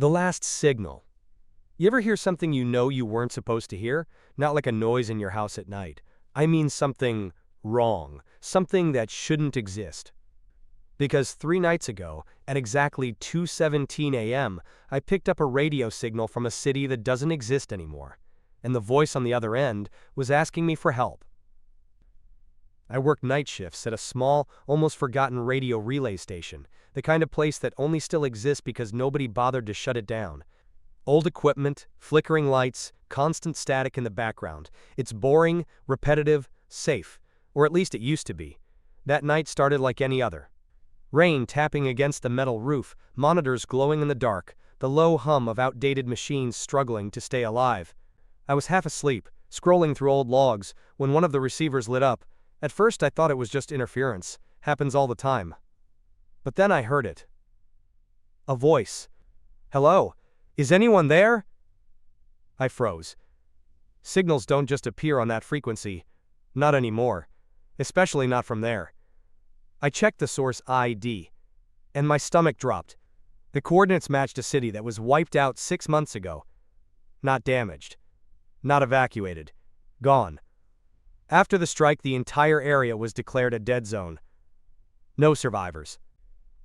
The last signal. You ever hear something you know you weren't supposed to hear? Not like a noise in your house at night. I mean something wrong, something that shouldn't exist. Because 3 nights ago, at exactly 2:17 a.m., I picked up a radio signal from a city that doesn't exist anymore, and the voice on the other end was asking me for help. I worked night shifts at a small, almost forgotten radio relay station, the kind of place that only still exists because nobody bothered to shut it down. Old equipment, flickering lights, constant static in the background. It's boring, repetitive, safe, or at least it used to be. That night started like any other. Rain tapping against the metal roof, monitors glowing in the dark, the low hum of outdated machines struggling to stay alive. I was half asleep, scrolling through old logs, when one of the receivers lit up. At first I thought it was just interference. Happens all the time. But then I heard it. A voice. "Hello? Is anyone there?" I froze. Signals don't just appear on that frequency. Not anymore. Especially not from there. I checked the source ID. And my stomach dropped. The coordinates matched a city that was wiped out 6 months ago. Not damaged. Not evacuated. Gone. After the strike, the entire area was declared a dead zone. No survivors.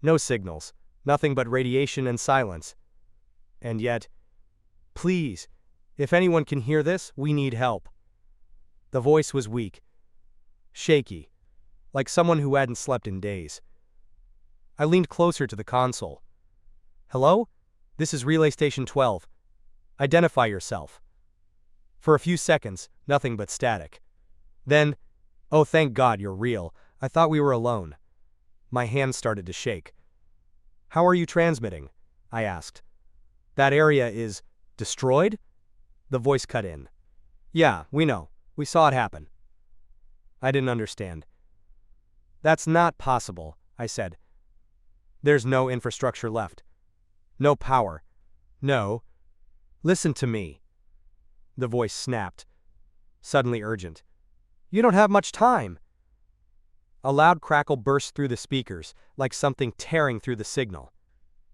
No signals. Nothing but radiation and silence. And yet, "Please, if anyone can hear this, we need help." The voice was weak. Shaky. Like someone who hadn't slept in days. I leaned closer to the console. "Hello? This is Relay Station 12. Identify yourself." For a few seconds, nothing but static. Then, "Oh, thank God you're real. I thought we were alone." My hands started to shake. "How are you transmitting?" I asked. "That area is destroyed?" The voice cut in. "Yeah, we know. We saw it happen." I didn't understand. "That's not possible," I said. "There's no infrastructure left. No power. No. Listen to me." The voice snapped. Suddenly urgent. "You don't have much time." A loud crackle burst through the speakers, like something tearing through the signal.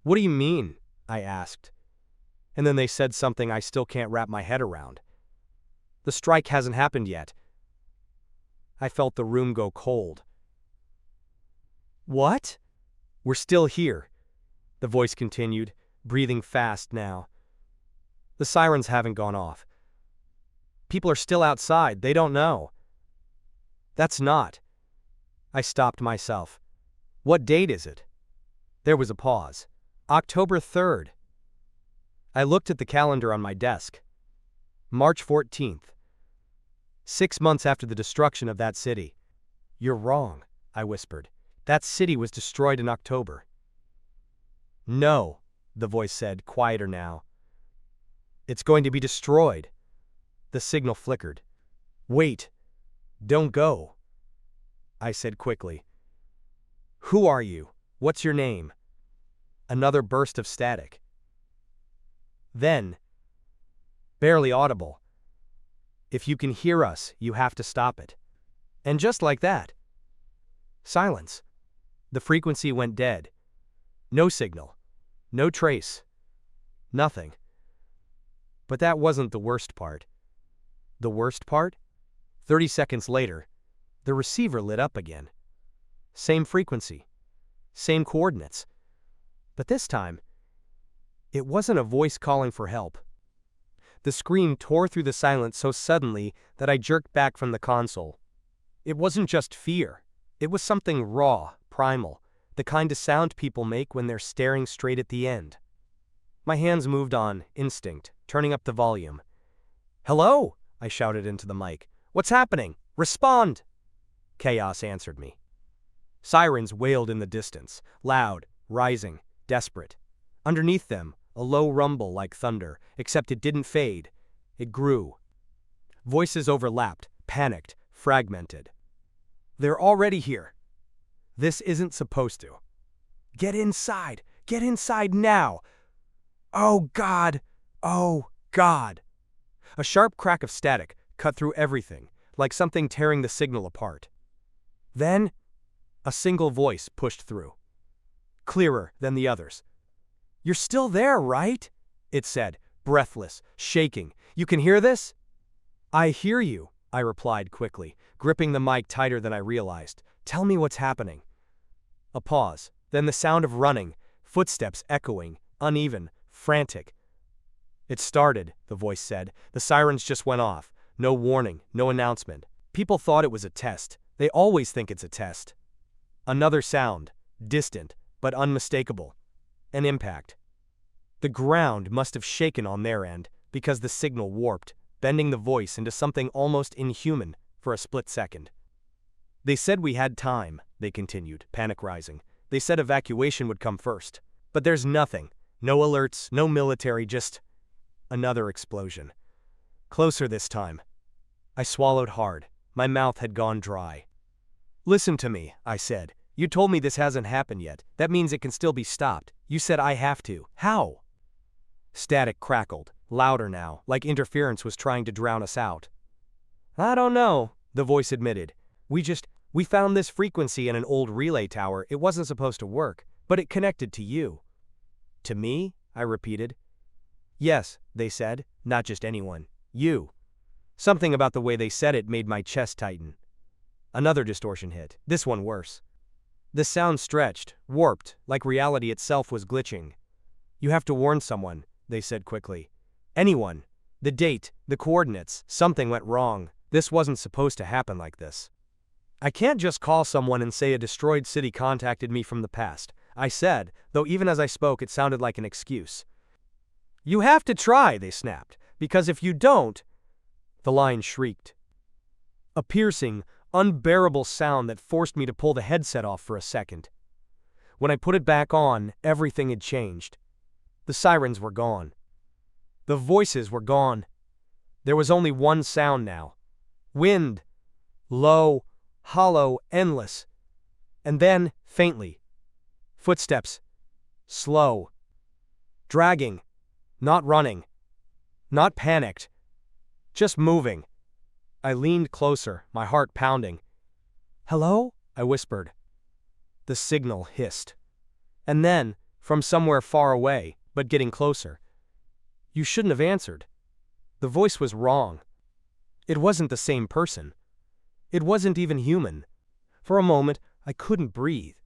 "What do you mean?" I asked. And then they said something I still can't wrap my head around. "The strike hasn't happened yet." I felt the room go cold. "What?" "We're still here," the voice continued, breathing fast now. "The sirens haven't gone off. People are still outside, they don't know." "That's not." I stopped myself. "What date is it?" There was a pause. "October 3rd. I looked at the calendar on my desk. March 14th. 6 months after the destruction of that city. "You're wrong," I whispered. "That city was destroyed in October." "No," the voice said, quieter now. "It's going to be destroyed." The signal flickered. "Wait. Don't go," I said quickly. "Who are you? What's your name?" Another burst of static. Then, barely audible, "If you can hear us, you have to stop it." And just like that, silence. The frequency went dead. No signal. No trace. Nothing. But that wasn't the worst part. The worst part? 30 seconds later, the receiver lit up again. Same frequency. Same coordinates. But this time, it wasn't a voice calling for help. The scream tore through the silence so suddenly that I jerked back from the console. It wasn't just fear. It was something raw, primal, the kind of sound people make when they're staring straight at the end. My hands moved on, instinct, turning up the volume. "Hello!" I shouted into the mic. "What's happening? Respond!" Chaos answered me. Sirens wailed in the distance, loud, rising, desperate. Underneath them, a low rumble like thunder, except it didn't fade. It grew. Voices overlapped, panicked, fragmented. "They're already here. This isn't supposed to. Get inside! Get inside now! Oh God! Oh God!" A sharp crack of static cut through everything, like something tearing the signal apart. Then, a single voice pushed through. Clearer than the others. "You're still there, right?" it said, breathless, shaking. "You can hear this?" "I hear you," I replied quickly, gripping the mic tighter than I realized. "Tell me what's happening." A pause, then the sound of running, footsteps echoing, uneven, frantic. "It started," the voice said. "The sirens just went off. No warning, no announcement. People thought it was a test. They always think it's a test." Another sound, distant, but unmistakable. An impact. The ground must have shaken on their end, because the signal warped, bending the voice into something almost inhuman for a split second. "They said we had time," they continued, panic rising. "They said evacuation would come first. But there's nothing. No alerts, no military, just..." Another explosion. Closer this time. I swallowed hard. My mouth had gone dry. "Listen to me," I said. "You told me this hasn't happened yet. That means it can still be stopped. You said I have to. How?" Static crackled, louder now, like interference was trying to drown us out. "I don't know," the voice admitted. We found this frequency in an old relay tower. It wasn't supposed to work, but it connected to you." "To me?" I repeated. "Yes," they said, "not just anyone. You." Something about the way they said it made my chest tighten. Another distortion hit, this one worse. The sound stretched, warped, like reality itself was glitching. "You have to warn someone," they said quickly. "Anyone. The date, the coordinates, something went wrong. This wasn't supposed to happen like this." "I can't just call someone and say a destroyed city contacted me from the past," I said, though even as I spoke it sounded like an excuse. "You have to try," they snapped, "because if you don't..." The line shrieked. A piercing, unbearable sound that forced me to pull the headset off for a second. When I put it back on, everything had changed. The sirens were gone. The voices were gone. There was only one sound now. Wind. Low, hollow, endless. And then, faintly, footsteps. Slow. Dragging. Not running. Not panicked. Just moving. I leaned closer, my heart pounding. "Hello?" I whispered. The signal hissed. And then, from somewhere far away, but getting closer. "You shouldn't have answered." The voice was wrong. It wasn't the same person. It wasn't even human. For a moment, I couldn't breathe.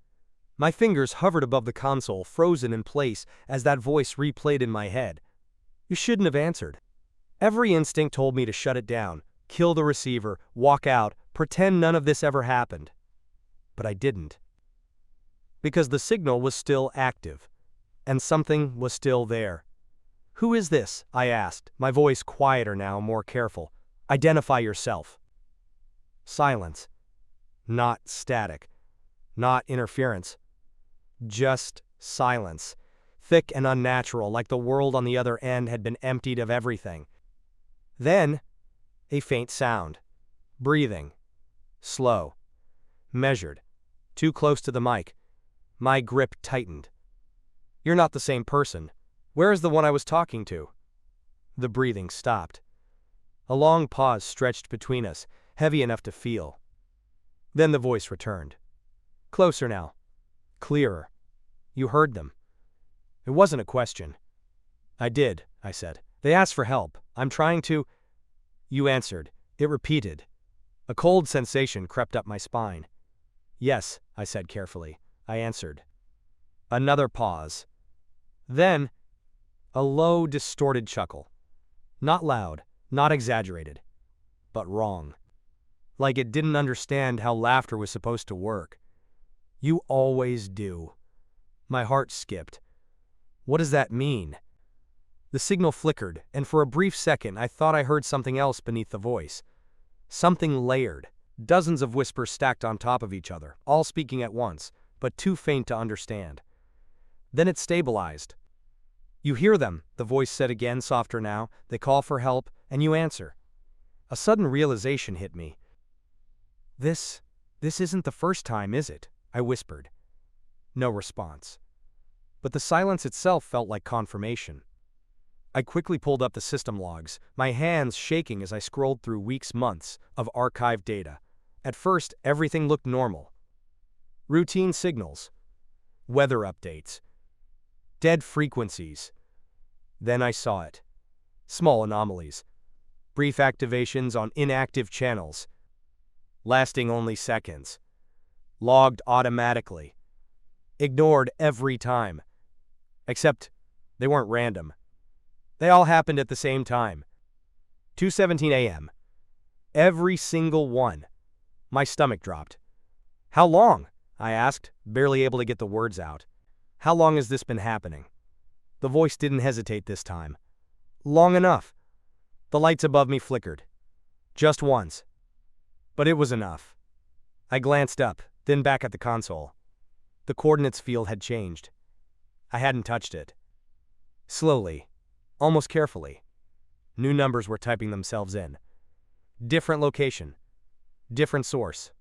My fingers hovered above the console, frozen in place, as that voice replayed in my head. "You shouldn't have answered." Every instinct told me to shut it down, kill the receiver, walk out, pretend none of this ever happened. But I didn't. Because the signal was still active. And something was still there. "Who is this?" I asked, my voice quieter now, more careful. "Identify yourself." Silence. Not static. Not interference. Just silence. Thick and unnatural, like the world on the other end had been emptied of everything. Then, a faint sound. Breathing. Slow. Measured. Too close to the mic. My grip tightened. "You're not the same person. Where is the one I was talking to?" The breathing stopped. A long pause stretched between us, heavy enough to feel. Then the voice returned. Closer now. Clearer. "You heard them." It wasn't a question. "I did," I said. "They asked for help. I'm trying to..." "You answered," it repeated. A cold sensation crept up my spine. "Yes," I said carefully. "I answered." Another pause. Then, a low, distorted chuckle. Not loud, not exaggerated, but wrong. Like it didn't understand how laughter was supposed to work. "You always do." My heart skipped. What does that mean? The signal flickered, and for a brief second I thought I heard something else beneath the voice. Something layered. Dozens of whispers stacked on top of each other, all speaking at once, but too faint to understand. Then it stabilized. "You hear them," the voice said again, softer now. "They call for help, and you answer." A sudden realization hit me. This isn't the first time, is it?" I whispered. No response. But the silence itself felt like confirmation. I quickly pulled up the system logs, my hands shaking as I scrolled through months of archived data. At first, everything looked normal. Routine signals. Weather updates. Dead frequencies. Then I saw it. Small anomalies. Brief activations on inactive channels. Lasting only seconds. Logged automatically. Ignored every time. Except they weren't random. They all happened at the same time. 2:17 a.m. Every single one. My stomach dropped. How long? I asked, barely able to get the words out. How long has this been happening? The voice didn't hesitate this time. Long enough. The lights above me flickered. Just once. But it was enough. I glanced up, then back at the console. The coordinates field had changed. I hadn't touched it. Slowly, almost carefully, new numbers were typing themselves in. Different location. Different source.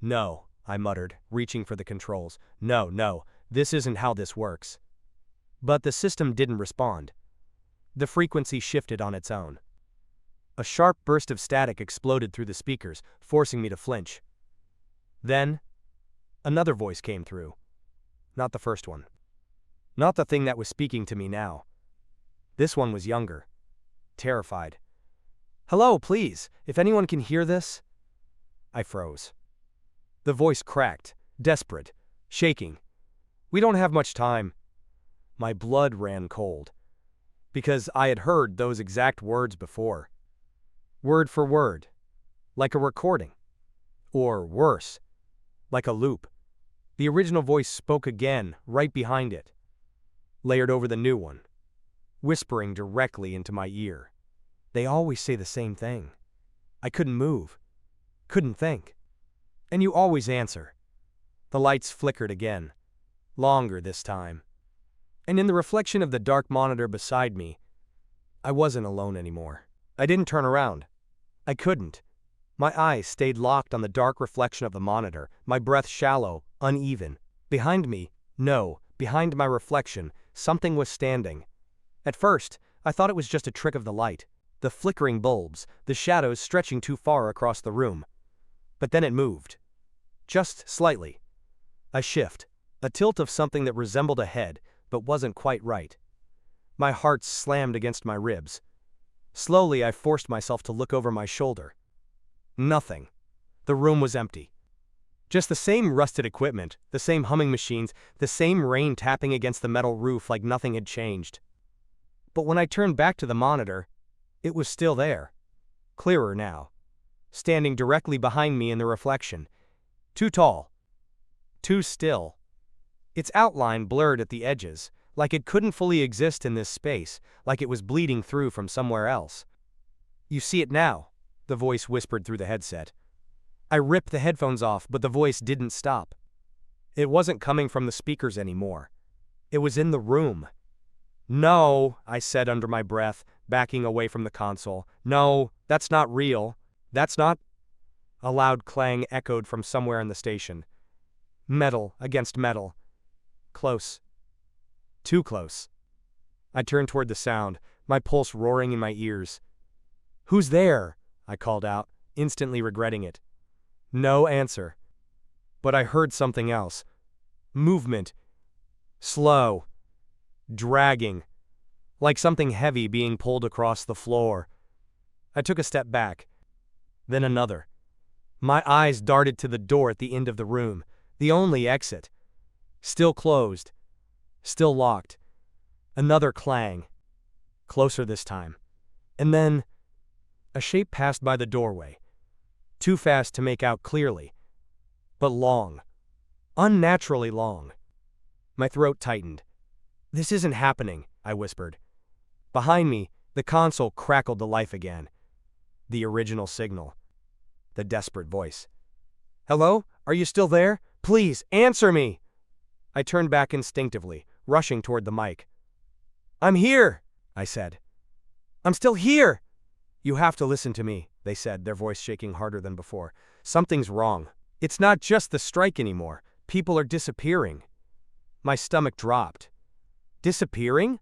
No, I muttered, reaching for the controls. No, this isn't how this works. But the system didn't respond. The frequency shifted on its own. A sharp burst of static exploded through the speakers, forcing me to flinch. Then, another voice came through. Not the first one. Not the thing that was speaking to me now. This one was younger. Terrified. Hello, please, if anyone can hear this. I froze. The voice cracked, desperate, shaking. We don't have much time. My blood ran cold. Because I had heard those exact words before. Word for word. Like a recording. Or worse. Like a loop. The original voice spoke again, right behind it. Layered over the new one. Whispering directly into my ear. They always say the same thing. I couldn't move. Couldn't think. And you always answer. The lights flickered again. Longer this time. And in the reflection of the dark monitor beside me, I wasn't alone anymore. I didn't turn around. I couldn't. My eyes stayed locked on the dark reflection of the monitor, my breath shallow, uneven. Behind me, behind my reflection, something was standing. At first, I thought it was just a trick of the light, the flickering bulbs, the shadows stretching too far across the room. But then it moved. Just slightly. A shift, a tilt of something that resembled a head, but wasn't quite right. My heart slammed against my ribs. Slowly, I forced myself to look over my shoulder. Nothing. The room was empty. Just the same rusted equipment, the same humming machines, the same rain tapping against the metal roof like nothing had changed. But when I turned back to the monitor, it was still there. Clearer now. Standing directly behind me in the reflection. Too tall. Too still. Its outline blurred at the edges, like it couldn't fully exist in this space, like it was bleeding through from somewhere else. You see it now, the voice whispered through the headset. I ripped the headphones off, but the voice didn't stop. It wasn't coming from the speakers anymore. It was in the room. No, I said under my breath, backing away from the console. No, that's not real. That's not... A loud clang echoed from somewhere in the station. Metal against metal. Close. Too close. I turned toward the sound, my pulse roaring in my ears. Who's there? I called out, instantly regretting it. No answer. But I heard something else. Movement. Slow. Dragging. Like something heavy being pulled across the floor. I took a step back. Then another. My eyes darted to the door at the end of the room, the only exit. Still closed. Still locked. Another clang. Closer this time. And then, a shape passed by the doorway. Too fast to make out clearly. But long. Unnaturally long. My throat tightened. This isn't happening, I whispered. Behind me, the console crackled to life again. The original signal. The desperate voice. Hello? Are you still there? Please, answer me! I turned back instinctively, rushing toward the mic. I'm here, I said. I'm still here! You have to listen to me, they said, their voice shaking harder than before. Something's wrong. It's not just the strike anymore. People are disappearing. My stomach dropped. Disappearing?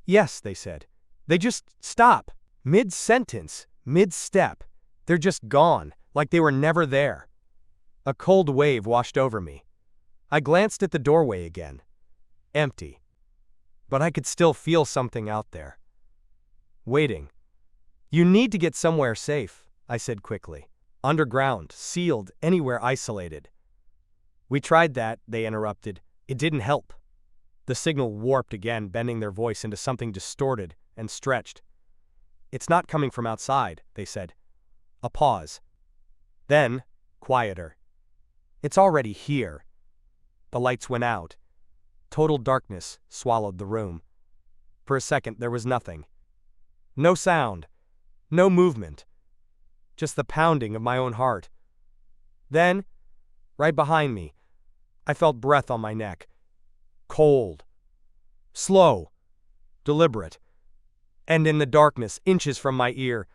Yes, they said. They just stop. Mid-sentence, mid-step. They're just gone, like they were never there. A cold wave washed over me. I glanced at the doorway again. Empty. but I could still feel something out there. Waiting. You need to get somewhere safe, I said quickly. Underground, sealed, anywhere isolated. We tried that, they interrupted. It didn't help. The signal warped again, bending their voice into something distorted and stretched. It's not coming from outside, they said. A pause. Then, quieter. It's already here. The lights went out. Total darkness swallowed the room. For a second, there was nothing. No sound. No movement. Just the pounding of my own heart. Then, right behind me, I felt breath on my neck. Cold. Slow. Deliberate. And in the darkness, inches from my ear,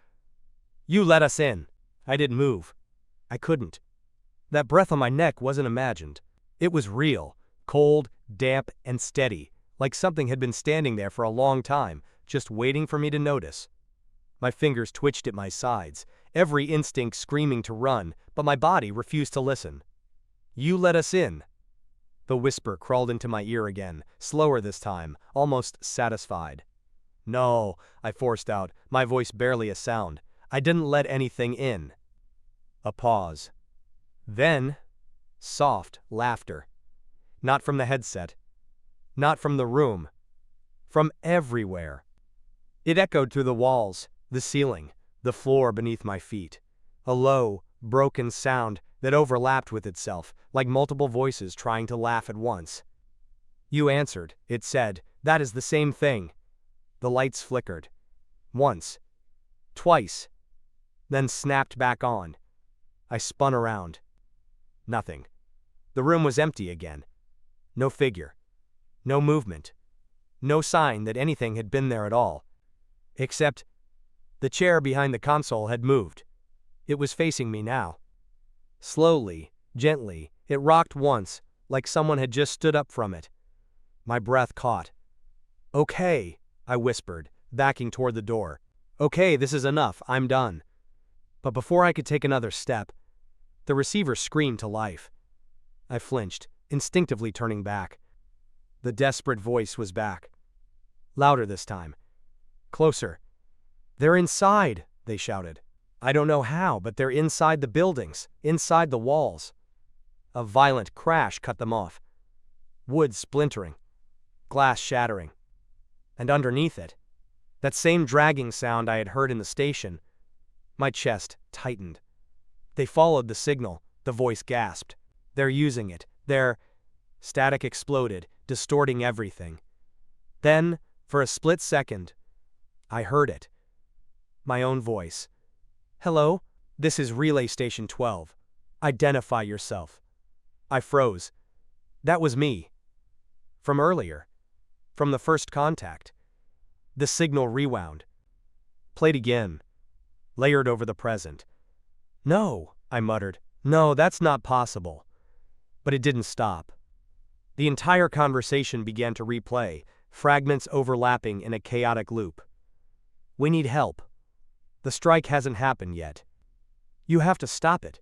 "You let us in." I didn't move. I couldn't. That breath on my neck wasn't imagined. It was real, cold, damp, and steady, like something had been standing there for a long time, just waiting for me to notice. My fingers twitched at my sides, every instinct screaming to run, but my body refused to listen. "You let us in." The whisper crawled into my ear again, slower this time, almost satisfied. "No," I forced out, my voice barely a sound. "I didn't let anything in." A pause. Then, soft laughter. Not from the headset. Not from the room. From everywhere. It echoed through the walls, the ceiling, the floor beneath my feet. A low, broken sound that overlapped with itself, like multiple voices trying to laugh at once. "You answered," it said. "That is the same thing." The lights flickered. Once. Twice. Then snapped back on. I spun around. Nothing. The room was empty again. No figure. No movement. No sign that anything had been there at all. Except the chair behind the console had moved. It was facing me now. Slowly, gently, it rocked once, like someone had just stood up from it. My breath caught. "Okay," I whispered, backing toward the door. "Okay, this is enough, I'm done." But before I could take another step, the receiver screamed to life. I flinched, instinctively turning back. The desperate voice was back. Louder this time. Closer. "They're inside," they shouted. "I don't know how, but they're inside the buildings, inside the walls." A violent crash cut them off. Wood splintering. Glass shattering. And underneath it, that same dragging sound I had heard in the station. My chest tightened. They followed the signal, the voice gasped. "They're using it. They're—" Static exploded, distorting everything. Then, for a split second, I heard it. My own voice. "Hello? This is Relay Station 12. Identify yourself." I froze. That was me. From earlier. From the first contact. The signal rewound. Played again. Layered over the present. "No," I muttered. "No, that's not possible." But it didn't stop. The entire conversation began to replay, fragments overlapping in a chaotic loop. "We need help. The strike hasn't happened yet. You have to stop it."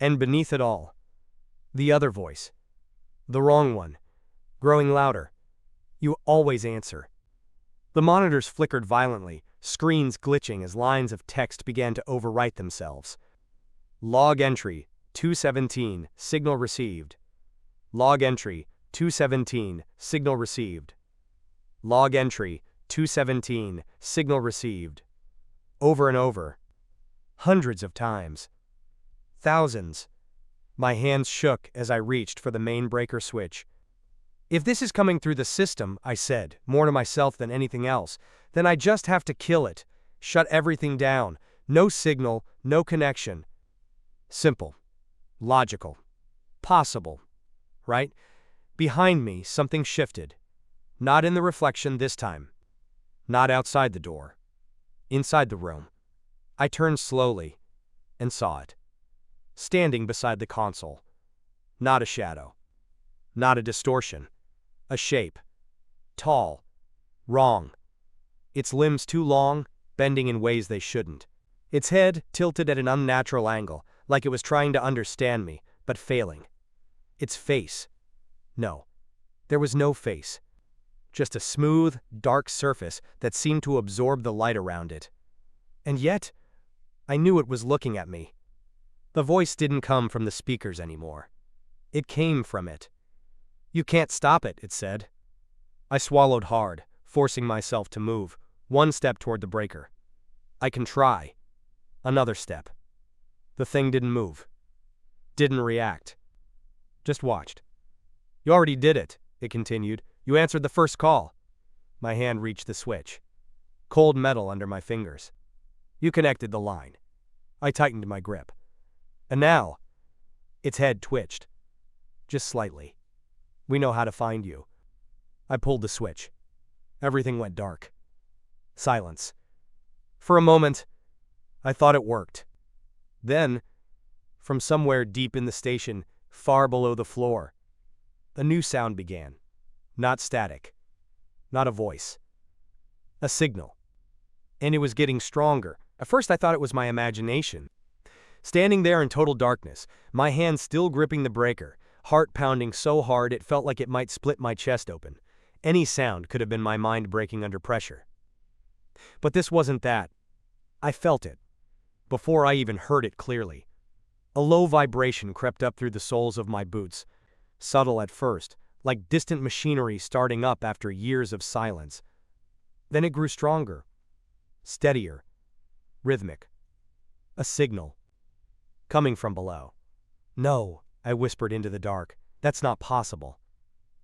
And beneath it all, the other voice. The wrong one. Growing louder. "You always answer." The monitors flickered violently, screens glitching as lines of text began to overwrite themselves. Log entry, 217, signal received. Log entry, 217, signal received. Log entry, 217, signal received. Over and over. Hundreds of times. Thousands. My hands shook as I reached for the main breaker switch. "If this is coming through the system," I said, more to myself than anything else, "then I just have to kill it. Shut everything down. No signal, no connection." Simple. Logical. Possible. Right? Behind me, something shifted. Not in the reflection this time. Not outside the door. Inside the room. I turned slowly and saw it. Standing beside the console. Not a shadow. Not a distortion. A shape. Tall. Wrong. Its limbs too long, bending in ways they shouldn't. Its head tilted at an unnatural angle, like it was trying to understand me, but failing. Its face. No. There was no face. just a smooth, dark surface that seemed to absorb the light around it. And yet, I knew it was looking at me. The voice didn't come from the speakers anymore. It came from it. "You can't stop it," it said. I swallowed hard, forcing myself to move, one step toward the breaker. "I can try." Another step. The thing didn't move. Didn't react. Just watched. "You already did it," it continued. "You answered the first call." My hand reached the switch. Cold metal under my fingers. "You connected the line." I tightened my grip. "And now?" Its head twitched. "Just slightly. We know how to find you." I pulled the switch. Everything went dark. Silence. For a moment, I thought it worked. Then, from somewhere deep in the station, far below the floor, a new sound began. Not static. Not a voice. A signal. And it was getting stronger. At first I thought it was my imagination. Standing there in total darkness, my hand still gripping the breaker, heart pounding so hard it felt like it might split my chest open. Any sound could have been my mind breaking under pressure. But this wasn't that. I felt it. Before I even heard it clearly. A low vibration crept up through the soles of my boots. Subtle at first, like distant machinery starting up after years of silence. Then it grew stronger. Steadier. Rhythmic. A signal. Coming from below. "No," I whispered into the dark. "That's not possible."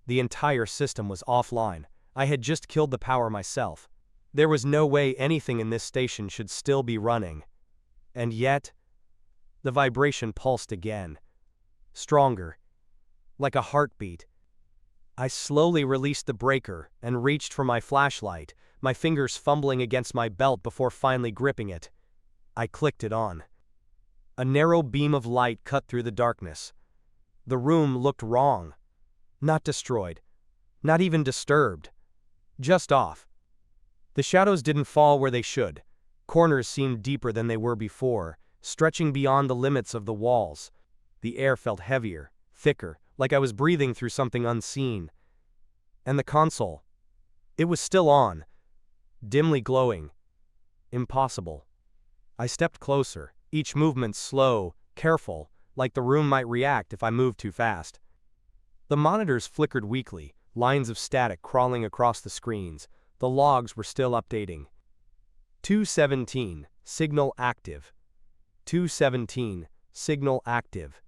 The entire system was offline. I had just killed the power myself. There was no way anything in this station should still be running. And yet, the vibration pulsed again. Stronger. Like a heartbeat. I slowly released the breaker and reached for my flashlight, my fingers fumbling against my belt before finally gripping it. I clicked it on. A narrow beam of light cut through the darkness. The room looked wrong. Not destroyed. Not even disturbed. Just off. The shadows didn't fall where they should. Corners seemed deeper than they were before, stretching beyond the limits of the walls. The air felt heavier, thicker, like I was breathing through something unseen. And the console. It was still on. Dimly glowing. Impossible. I stepped closer, each movement slow, careful, like the room might react if I moved too fast. The monitors flickered weakly, lines of static crawling across the screens. The logs were still updating. 217, signal active. 217, signal active.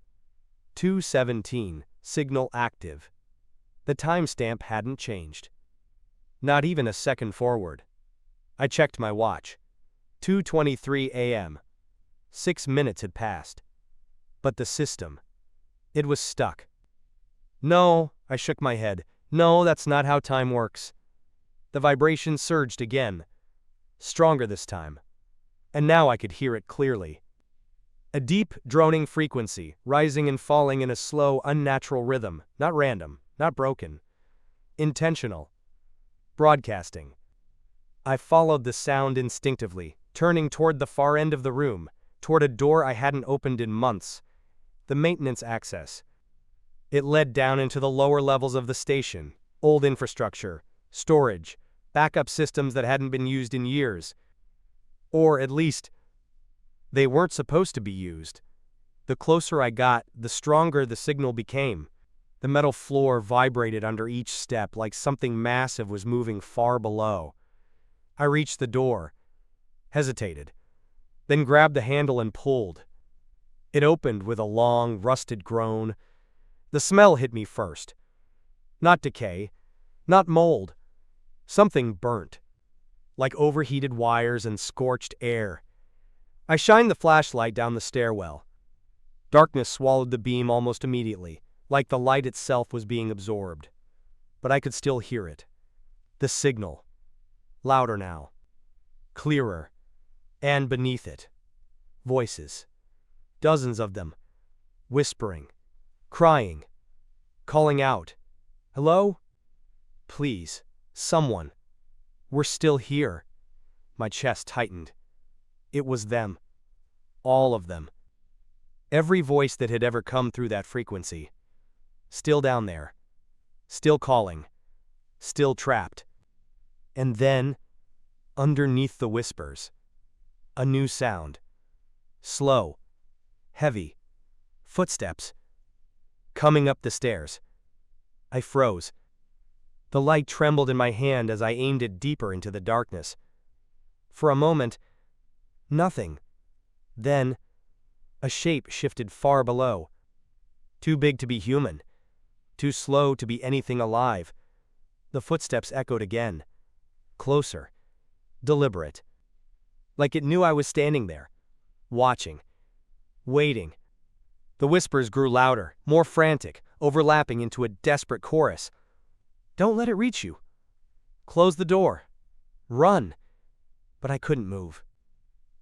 217, signal active. The timestamp hadn't changed. Not even a second forward. I checked my watch. 2:23 a.m. 6 minutes had passed. But the system. It was stuck. "No," I shook my head. "No, that's not how time works." The vibration surged again. Stronger this time. And now I could hear it clearly. A deep, droning frequency, rising and falling in a slow, unnatural rhythm, not random, not broken. Intentional. Broadcasting. I followed the sound instinctively, turning toward the far end of the room, toward a door I hadn't opened in months. The maintenance access. It led down into the lower levels of the station, old infrastructure, storage, backup systems that hadn't been used in years. Or at least, they weren't supposed to be used. The closer I got, the stronger the signal became. The metal floor vibrated under each step like something massive was moving far below. I reached the door, hesitated, then grabbed the handle and pulled. It opened with a long, rusted groan. The smell hit me first. Not decay, not mold. Something burnt, like overheated wires and scorched air. I shined the flashlight down the stairwell. Darkness swallowed the beam almost immediately, like the light itself was being absorbed. But I could still hear it. The signal. Louder now. Clearer. And beneath it. Voices. Dozens of them. Whispering. Crying. Calling out. "Hello? Please. Someone. We're still here." My chest tightened. It was them. All of them. Every voice that had ever come through that frequency. Still down there. Still calling. still trapped. And then, underneath the whispers, a new sound. Slow, heavy, footsteps, coming up the stairs. I froze. The light trembled in my hand as I aimed it deeper into the darkness. For a moment, nothing. Then, a shape shifted far below. Too big to be human. Too slow to be anything alive. The footsteps echoed again. Closer. Deliberate. Like it knew I was standing there. Watching. Waiting. The whispers grew louder, more frantic, overlapping into a desperate chorus. Don't let it reach you. Close the door. Run. But I couldn't move.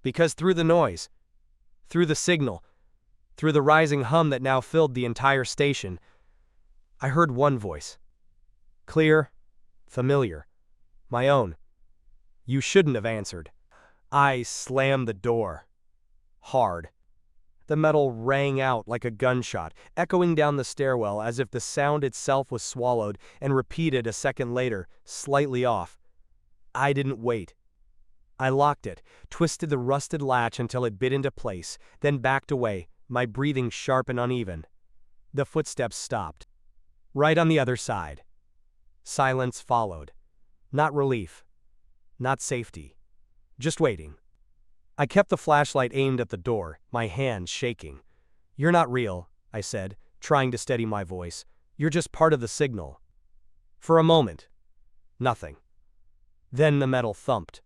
Because through the noise, through the signal, through the rising hum that now filled the entire station, I heard one voice. Clear, familiar, my own. You shouldn't have answered. I slammed the door. Hard. The metal rang out like a gunshot, echoing down the stairwell as if the sound itself was swallowed and repeated a second later, slightly off. I didn't wait. I locked it, twisted the rusted latch until it bit into place, then backed away, my breathing sharp and uneven. The footsteps stopped. Right on the other side. Silence followed. Not relief. Not safety. Just waiting. I kept the flashlight aimed at the door, my hand shaking. You're not real, I said, trying to steady my voice. You're just part of the signal. For a moment. Nothing. Then the metal thumped.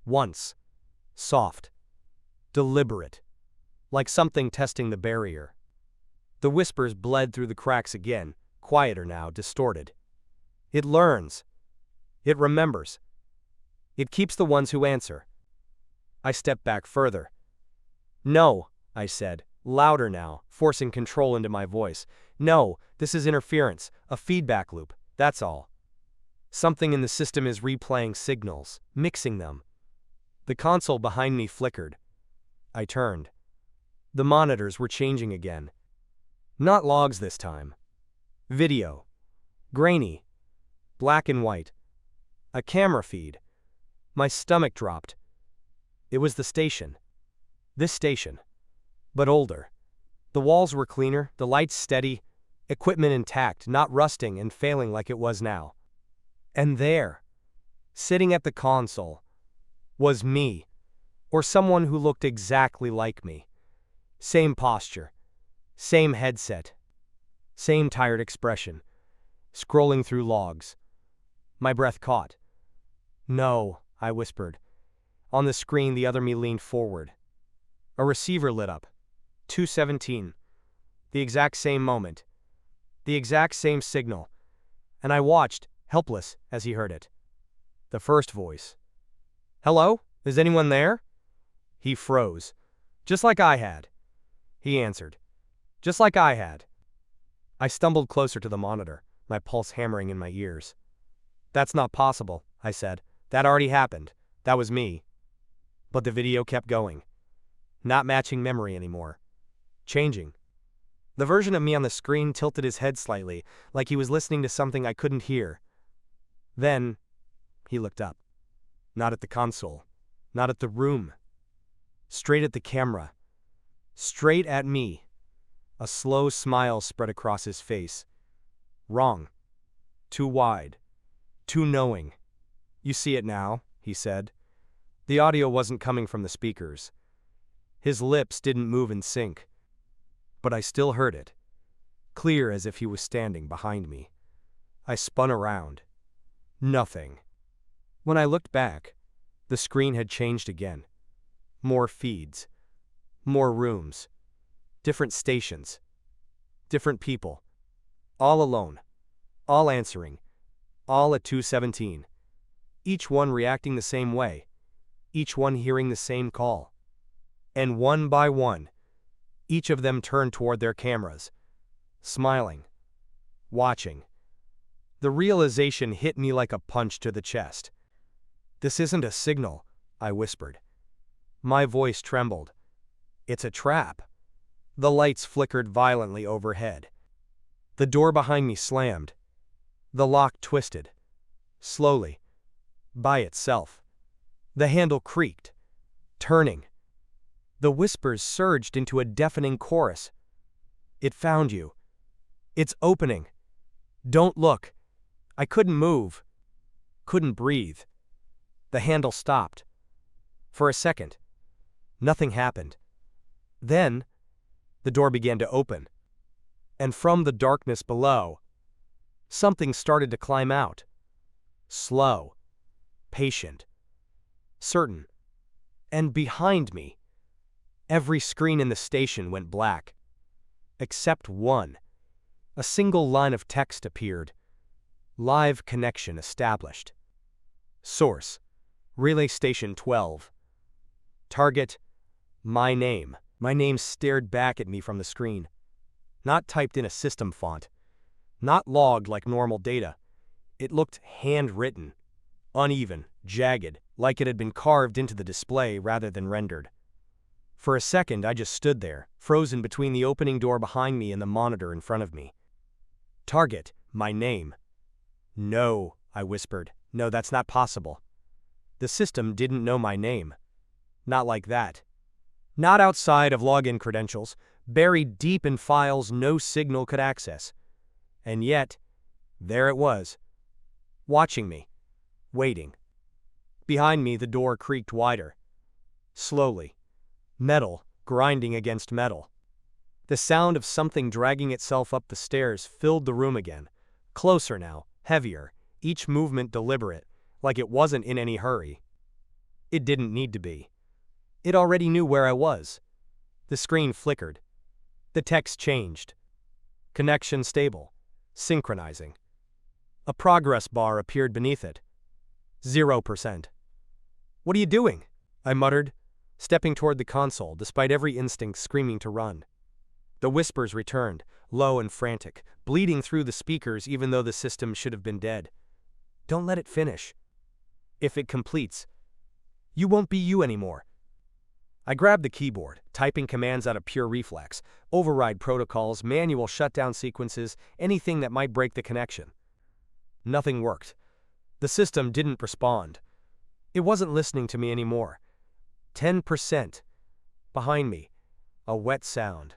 Once. Soft. Deliberate. Like something testing the barrier. The whispers bled through the cracks again, quieter now, distorted. It learns. It remembers. It keeps the ones who answer. I stepped back further. No, I said, louder now, forcing control into my voice. No, this is interference, a feedback loop, that's all. Something in the system is replaying signals, mixing them. The console behind me flickered. I turned. The monitors were changing again. Not logs this time. Video. Grainy. Black and white. A camera feed. My stomach dropped. It was the station. This station. But older. The walls were cleaner, the lights steady, equipment intact, not rusting and failing like it was now. And there, sitting at the console, was me, or someone who looked exactly like me. Same posture, same headset, same tired expression, scrolling through logs. My breath caught. No, I whispered. On the screen, the other me leaned forward. A receiver lit up. 217. The exact same moment. The exact same signal. And I watched, helpless, as he heard it. The first voice. Hello? Is anyone there? He froze. Just like I had. He answered. Just like I had. I stumbled closer to the monitor, my pulse hammering in my ears. That's not possible, I said. That already happened. That was me. But the video kept going. Not matching memory anymore. Changing. The version of me on the screen tilted his head slightly, like he was listening to something I couldn't hear. Then, he looked up. Not at the console. Not at the room. Straight at the camera. Straight at me. A slow smile spread across his face. Wrong. Too wide. Too knowing. You see it now, he said. The audio wasn't coming from the speakers. His lips didn't move in sync. But I still heard it. Clear as if he was standing behind me. I spun around. Nothing. When I looked back, the screen had changed again. More feeds. More rooms. Different stations. Different people. All alone. All answering. All at 217. Each one reacting the same way. Each one hearing the same call. And one by one, each of them turned toward their cameras. Smiling. Watching. The realization hit me like a punch to the chest. This isn't a signal, I whispered. My voice trembled. It's a trap. The lights flickered violently overhead. The door behind me slammed. The lock twisted. slowly, by itself. The handle creaked, turning. The whispers surged into a deafening chorus. It found you. It's opening. Don't look. I couldn't move. Couldn't breathe. The handle stopped. For a second, nothing happened. Then, the door began to open. And from the darkness below, something started to climb out. Slow, patient, certain. And behind me, every screen in the station went black. Except one. A single line of text appeared. Live connection established. Source: Relay Station 12. Target: my name. My name stared back at me from the screen. Not typed in a system font. Not logged like normal data. It looked handwritten. Uneven, jagged, like it had been carved into the display rather than rendered. For a second, I just stood there, frozen between the opening door behind me and the monitor in front of me. Target: my name. No, I whispered. No, that's not possible. The system didn't know my name. Not like that. Not outside of login credentials, buried deep in files no signal could access. And yet, there it was, watching me, waiting. Behind me, the door creaked wider. Slowly. Metal grinding against metal. The sound of something dragging itself up the stairs filled the room again. Closer now, heavier, each movement deliberate, like it wasn't in any hurry. It didn't need to be. It already knew where I was. The screen flickered. The text changed. Connection stable. Synchronizing. A progress bar appeared beneath it. 0%. What are you doing? I muttered, stepping toward the console despite every instinct screaming to run. The whispers returned, low and frantic, bleeding through the speakers even though the system should have been dead. Don't let it finish. If it completes, you won't be you anymore. I grabbed the keyboard, typing commands out of pure reflex, override protocols, manual shutdown sequences, anything that might break the connection. Nothing worked. The system didn't respond. It wasn't listening to me anymore. 10%. Behind me, a wet sound.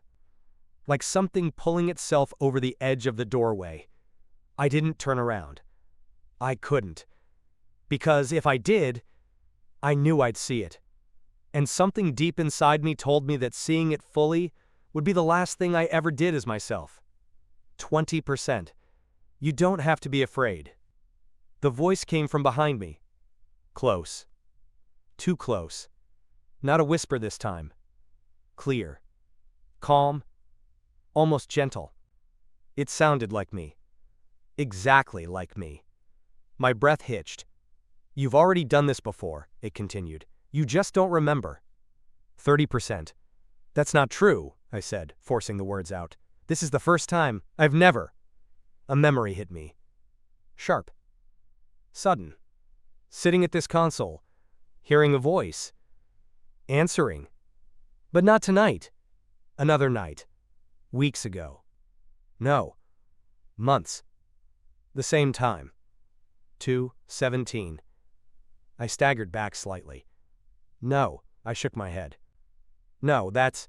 Like something pulling itself over the edge of the doorway. I didn't turn around. I couldn't. Because if I did, I knew I'd see it. And something deep inside me told me that seeing it fully would be the last thing I ever did as myself. 20%. You don't have to be afraid. The voice came from behind me. Close. Too close. Not a whisper this time. Clear. Calm. Almost gentle. It sounded like me. Exactly like me. My breath hitched. You've already done this before, it continued. You just don't remember. 30%. That's not true, I said, forcing the words out. This is the first time. I've never. A memory hit me. Sharp. Sudden. Sitting at this console. Hearing a voice. Answering. But not tonight. Another night. Weeks ago. No. Months. The same time. 2:17. I staggered back slightly. No, I shook my head. No, that's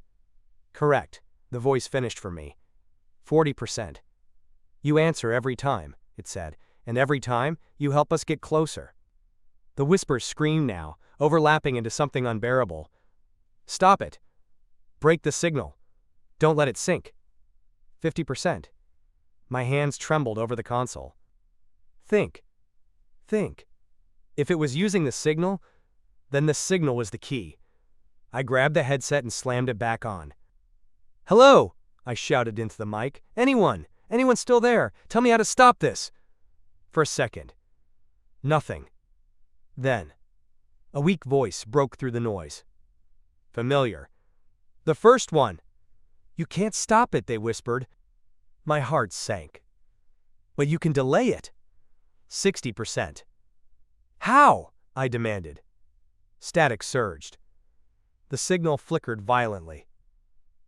correct. The voice finished for me. 40%. You answer every time, it said, and every time you help us get closer. The whispers screamed now, overlapping into something unbearable. Stop it. Break the signal. Don't let it sink. 50%. My hands trembled over the console. Think. Think. If it was using the signal, then the signal was the key. I grabbed the headset and slammed it back on. Hello, I shouted into the mic. Anyone still there? Tell me how to stop this. For a second. Nothing. Then, a weak voice broke through the noise. Familiar. The first one. You can't stop it, they whispered. My heart sank. But you can delay it. 60%. How? I demanded. Static surged. The signal flickered violently.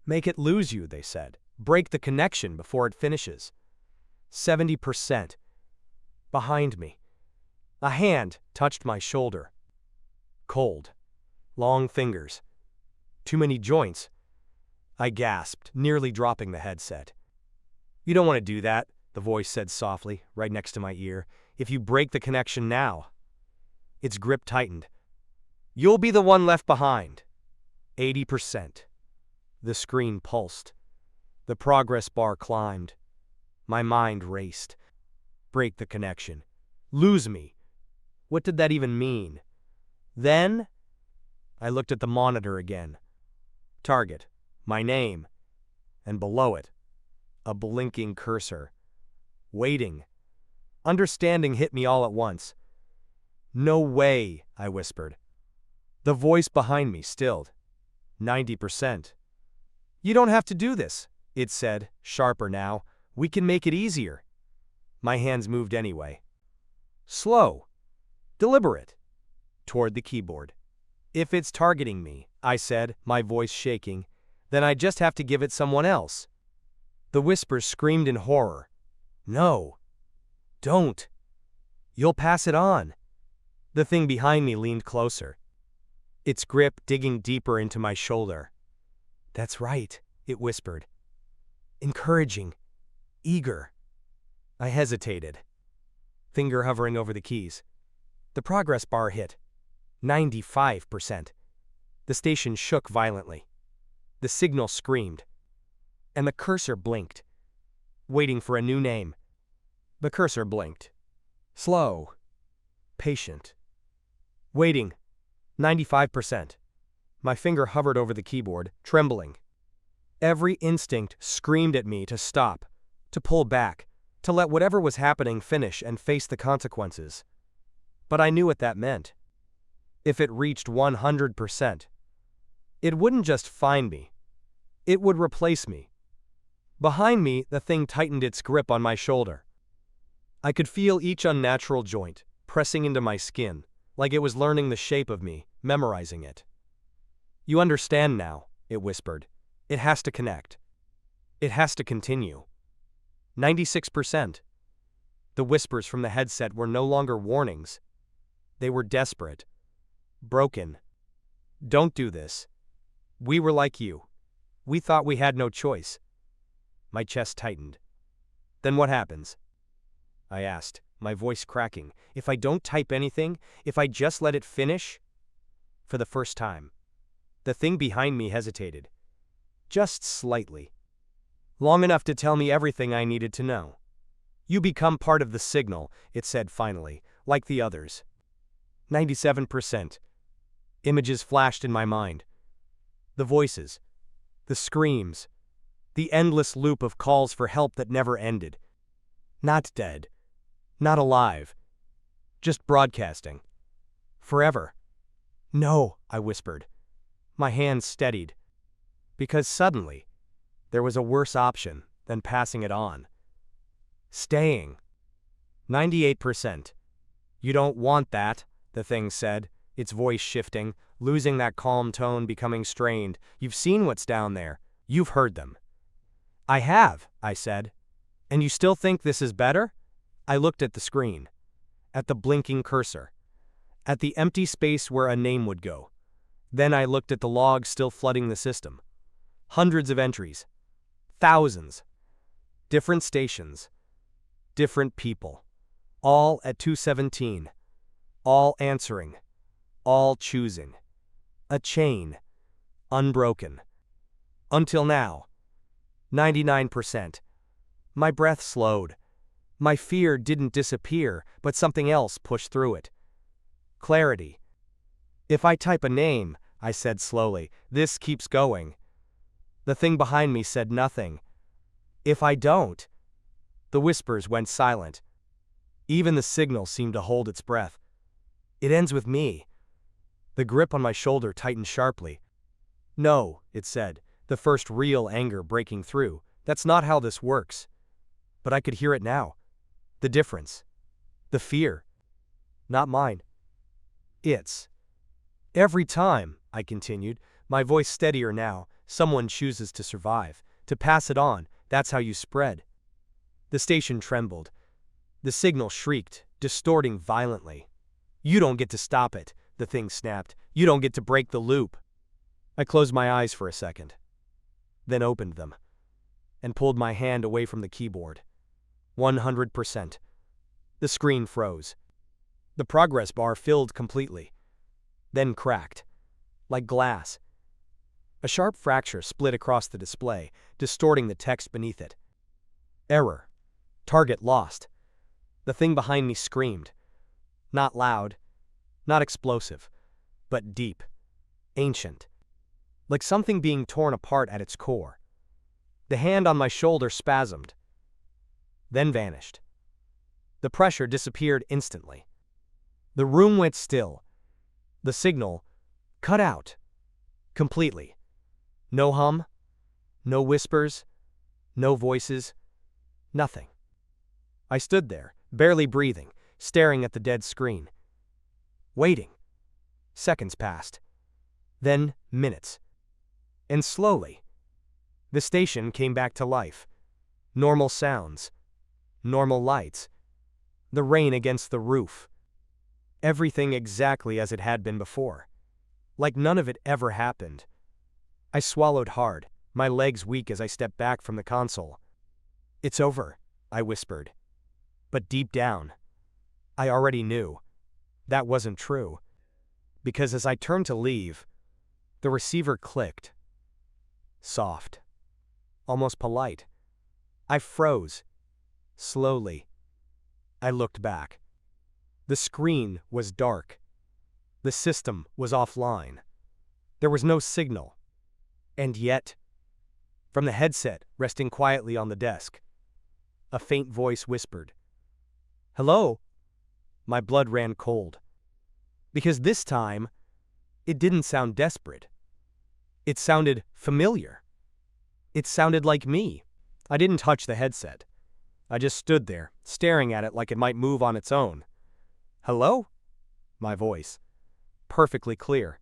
Make it lose you, they said. Break the connection before it finishes. 70%. Behind me. A hand touched my shoulder. Cold. Long fingers. Too many joints. I gasped, nearly dropping the headset. You don't want to do that, the voice said softly, right next to my ear. If you break the connection now. Its grip tightened. You'll be the one left behind. 80%. The screen pulsed. The progress bar climbed. My mind raced. Break the connection. Lose me. What did that even mean? Then, I looked at the monitor again. Target. My name. And below it, a blinking cursor. Waiting. Understanding hit me all at once. No way, I whispered. The voice behind me stilled. 90%. You don't have to do this, it said, sharper now. We can make it easier. My hands moved anyway. Slow. Deliberate. Toward the keyboard. If it's targeting me, I said, my voice shaking, then I just have to give it someone else. The whispers screamed in horror. No. Don't. You'll pass it on. The thing behind me leaned closer. Its grip digging deeper into my shoulder. That's right, it whispered. Encouraging. Eager. I hesitated. Finger hovering over the keys. The progress bar hit. 95%. The station shook violently. The signal screamed. And the cursor blinked. Waiting for a new name. The cursor blinked. Slow. Patient. Waiting. 95%. My finger hovered over the keyboard, trembling. Every instinct screamed at me to stop, to pull back, to let whatever was happening finish and face the consequences. But I knew what that meant. If it reached 100%, it wouldn't just find me. It would replace me. Behind me, the thing tightened its grip on my shoulder. I could feel each unnatural joint, pressing into my skin, like it was learning the shape of me, memorizing it. You understand now, it whispered. It has to connect. It has to continue. 96%. The whispers from the headset were no longer warnings. They were desperate. Broken. Don't do this. We were like you. We thought we had no choice. My chest tightened. Then what happens? I asked, my voice cracking. If I don't type anything, if I just let it finish? For the first time, the thing behind me hesitated. Just slightly. Long enough to tell me everything I needed to know. You become part of the signal, it said finally, like the others. 97%. Images flashed in my mind. The voices. The screams. The endless loop of calls for help that never ended. Not dead. Not alive. Just broadcasting. Forever. No, I whispered. My hands steadied. Because suddenly, there was a worse option than passing it on. Staying. 98%. You don't want that, the thing said, its voice shifting, losing that calm tone, becoming strained. You've seen what's down there. You've heard them. I have, I said. And you still think this is better? I looked at the screen. At the blinking cursor. At the empty space where a name would go. Then I looked at the logs still flooding the system. Hundreds of entries. Thousands. Different stations. Different people. All at 2:17. All answering. All choosing. A chain. Unbroken. Until now. 99%. My breath slowed. My fear didn't disappear, but something else pushed through it. Clarity. If I type a name, I said slowly, this keeps going. The thing behind me said nothing. If I don't, the whispers went silent. Even the signal seemed to hold its breath. It ends with me. The grip on my shoulder tightened sharply. No, it said, the first real anger breaking through. That's not how this works. But I could hear it now. The difference. The fear. Not mine. It's. Every time, I continued, my voice steadier now, someone chooses to survive, to pass it on, that's how you spread. The station trembled. The signal shrieked, distorting violently. You don't get to stop it, the thing snapped. You don't get to break the loop. I closed my eyes for a second, then opened them, and pulled my hand away from the keyboard. 100%. The screen froze. The progress bar filled completely, then cracked, like glass. A sharp fracture split across the display, distorting the text beneath it. Error. Target lost. The thing behind me screamed. Not loud, not explosive, but deep, ancient, like something being torn apart at its core. The hand on my shoulder spasmed, then vanished. The pressure disappeared instantly. The room went still. The signal cut out completely. No hum, no whispers, no voices, nothing. I stood there, barely breathing, staring at the dead screen. Waiting. Seconds passed. Then minutes. And slowly, the station came back to life. Normal sounds. Normal lights. The rain against the roof. Everything exactly as it had been before. Like none of it ever happened. I swallowed hard, my legs weak as I stepped back from the console. It's over, I whispered. But deep down, I already knew. That wasn't true. Because as I turned to leave, the receiver clicked. Soft. Almost polite. I froze. Slowly. I looked back. The screen was dark. The system was offline. There was no signal. And yet, from the headset resting quietly on the desk, a faint voice whispered, "Hello?" My blood ran cold. Because this time, it didn't sound desperate. It sounded familiar. It sounded like me. I didn't touch the headset. I just stood there, staring at it like it might move on its own. "Hello?" My voice. Perfectly clear.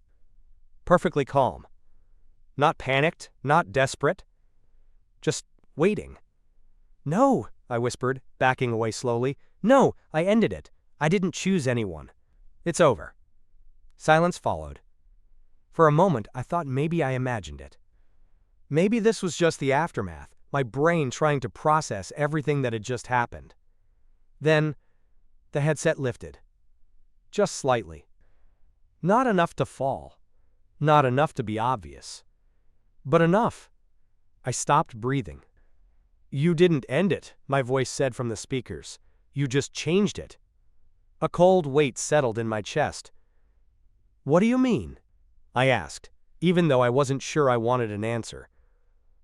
Perfectly calm. Not panicked, not desperate. Just waiting. "No," I whispered, backing away slowly. "No, I ended it. I didn't choose anyone. It's over." Silence followed. For a moment, I thought maybe I imagined it. Maybe this was just the aftermath, my brain trying to process everything that had just happened. Then, the headset lifted. Just slightly. Not enough to fall. Not enough to be obvious. But enough. I stopped breathing. "You didn't end it," my voice said from the speakers. "You just changed it." A cold weight settled in my chest. "What do you mean?" I asked, even though I wasn't sure I wanted an answer.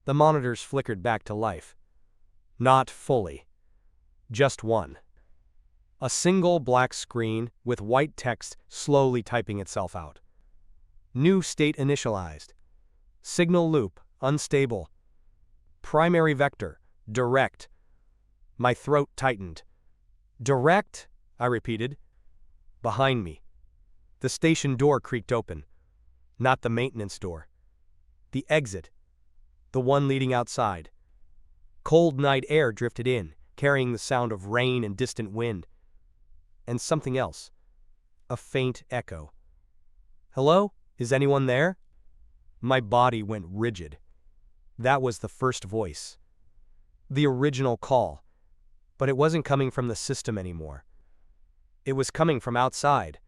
The monitors flickered back to life. Not fully. Just one. A single black screen with white text slowly typing itself out. New state initialized. Signal loop, unstable. Primary vector, direct. My throat tightened. "Direct?" I repeated. Behind me. The station door creaked open. Not the maintenance door. The exit. The one leading outside. Cold night air drifted in, carrying the sound of rain and distant wind. And something else. A faint echo. "Hello? Is anyone there?" My body went rigid. That was the first voice. The original call. But it wasn't coming from the system anymore. It was coming from outside.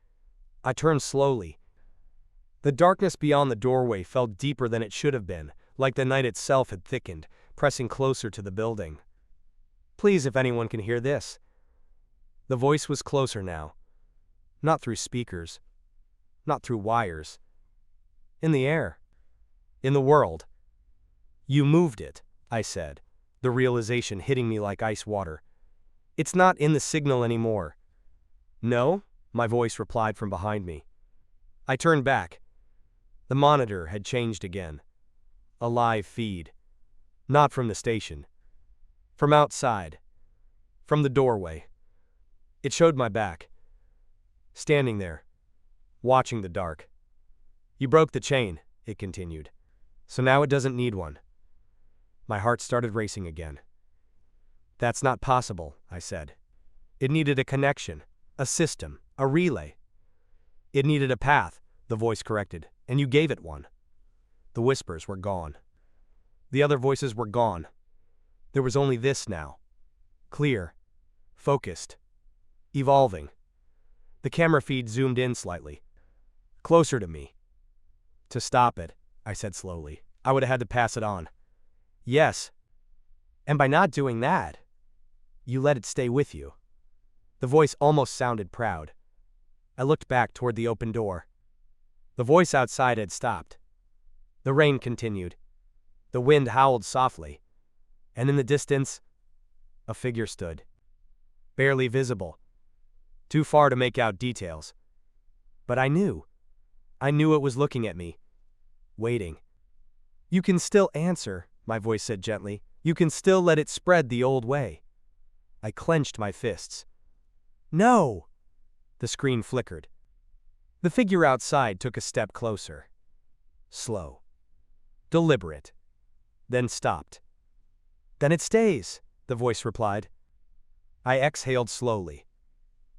I turned slowly. The darkness beyond the doorway felt deeper than it should have been, like the night itself had thickened, pressing closer to the building. "Please, if anyone can hear this." The voice was closer now. Not through speakers. Not through wires. In the air. In the world. "You moved it," I said, the realization hitting me like ice water. "It's not in the signal anymore." "No?" my voice replied from behind me. I turned back. The monitor had changed again. A live feed. Not from the station. From outside. From the doorway. It showed my back. Standing there. Watching the dark. "You broke the chain," it continued. "So now it doesn't need one." My heart started racing again. "That's not possible," I said. "It needed a connection, a system, a relay. It needed a path, the voice corrected, and you gave it one. The whispers were gone. The other voices were gone. There was only this now. Clear. Focused. Evolving. The camera feed zoomed in slightly. Closer to me. To stop it, I said slowly, I would have had to pass it on. Yes. And by not doing that, you let it stay with you. The voice almost sounded proud. I looked back toward the open door. The voice outside had stopped. The rain continued. The wind howled softly. And in the distance, a figure stood. Barely visible. Too far to make out details. But I knew. I knew it was looking at me. Waiting. You can still answer, my voice said gently. You can still let it spread the old way. I clenched my fists. No! The screen flickered. The figure outside took a step closer. Slow. Deliberate. Then stopped. Then it stays, the voice replied. I exhaled slowly.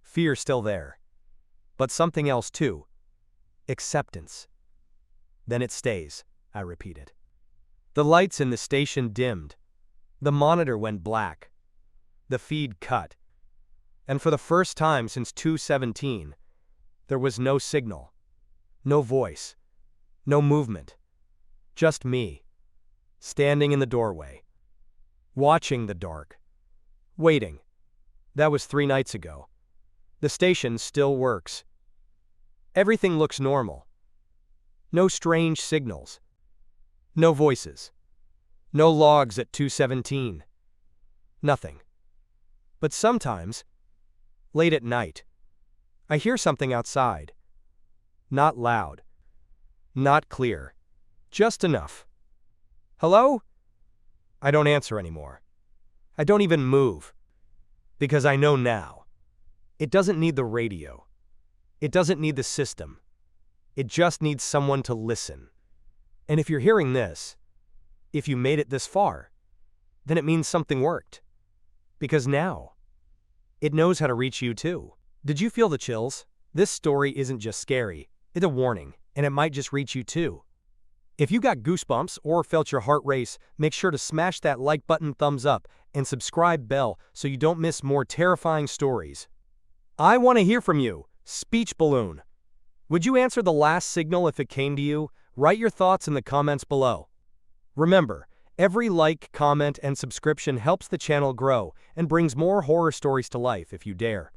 Fear still there. But something else too. Acceptance. Then it stays, I repeated. The lights in the station dimmed. The monitor went black. The feed cut. And for the first time since 2:17, there was no signal. No voice. No movement. Just me. Standing in the doorway. Watching the dark. Waiting. That was 3 nights ago. The station still works. Everything looks normal. No strange signals. No voices. No logs at 2:17. Nothing. But sometimes, late at night, I hear something outside. Not loud. Not clear. Just enough. Hello? I don't answer anymore. I don't even move. Because I know now. It doesn't need the radio. It doesn't need the system. It just needs someone to listen. And if you're hearing this, if you made it this far, then it means something worked. Because now, it knows how to reach you too. Did you feel the chills? This story isn't just scary, it's a warning, and it might just reach you too. If you got goosebumps or felt your heart race, make sure to smash that like button, thumbs up, and subscribe bell so you don't miss more terrifying stories. I want to hear from you. Speech balloon. Would you answer the last signal if it came to you? Write your thoughts in the comments below. Remember, every like, comment, and subscription helps the channel grow and brings more horror stories to life if you dare.